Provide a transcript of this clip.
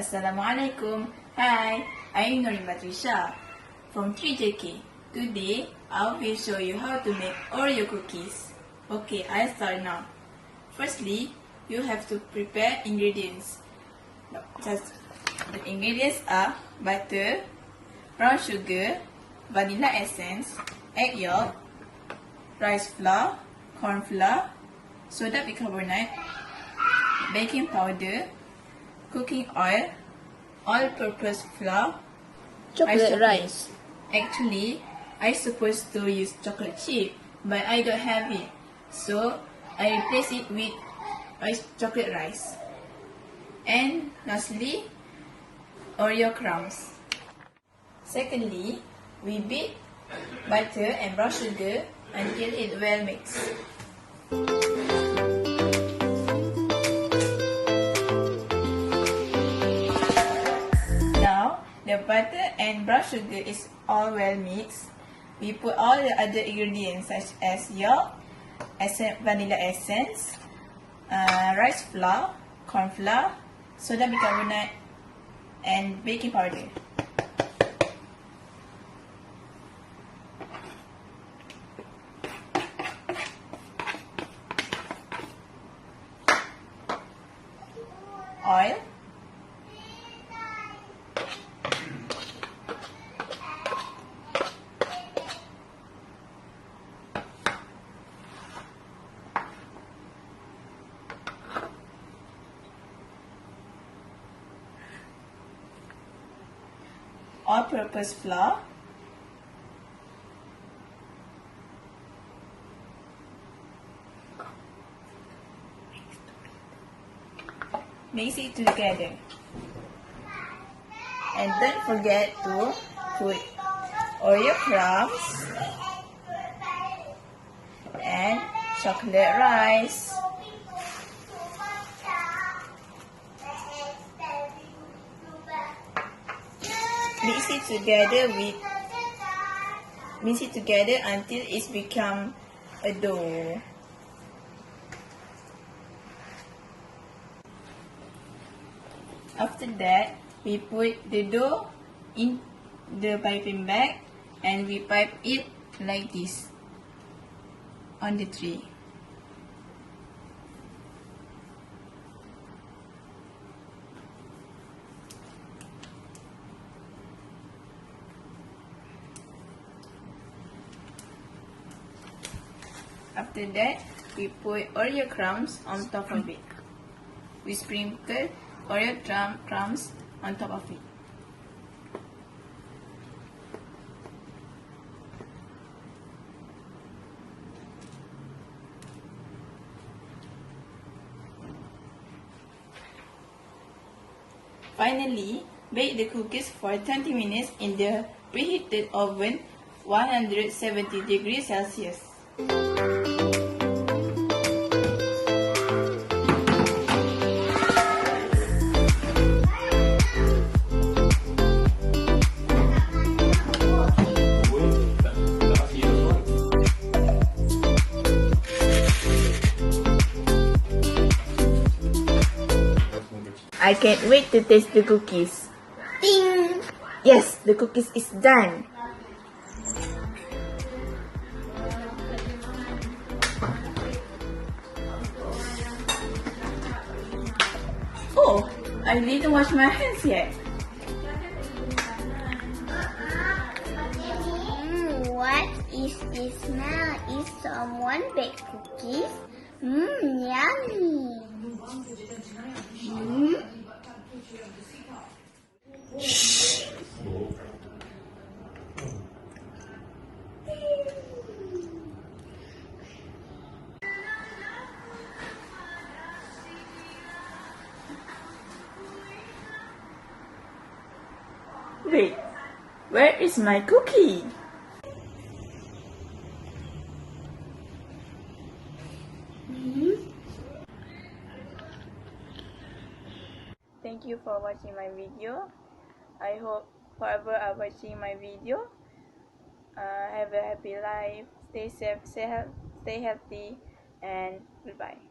Assalamualaikum. Hi, I'm Nurin Batrisyia from 3JK. Today, I will show you how to make Oreo cookies. Okay, I'll start now. Firstly, you have to prepare ingredients. Just the ingredients are butter, brown sugar, vanilla essence, egg yolk, rice flour, corn flour, soda bicarbonate, baking powder, cooking oil, all-purpose flour, Chocolate rice. Actually, I supposed to use chocolate chip, but I don't have it, so I replace it with chocolate rice. And lastly, Oreo crumbs. Secondly, we beat butter and brown sugar until it well mixed. Now, the butter and brown sugar is all well mixed. We put all the other ingredients such as yolk, vanilla essence, rice flour, corn flour, soda bicarbonate, and baking powder. Oil, all-purpose flour, mix it together, and don't forget to put Oreo crumbs and chocolate rice. Mix it together until it's become a dough. After that, we put the dough in the piping bag and we pipe it like this on the tray. After that, we put Oreo crumbs on top of it. We sprinkle Oreo crumbs on top of it. Finally, bake the cookies for 20 minutes in the preheated oven 170 degrees Celsius. I can't wait to taste the cookies. Ding! Yes, the cookies is done. Oh, I didn't wash my hands yet. What is this smell? Is someone baked cookies? Yummy! Shh. Wait, where is my cookie? Thank you for watching my video. I hope whoever are watching my video have a happy life, stay safe, stay healthy, and goodbye.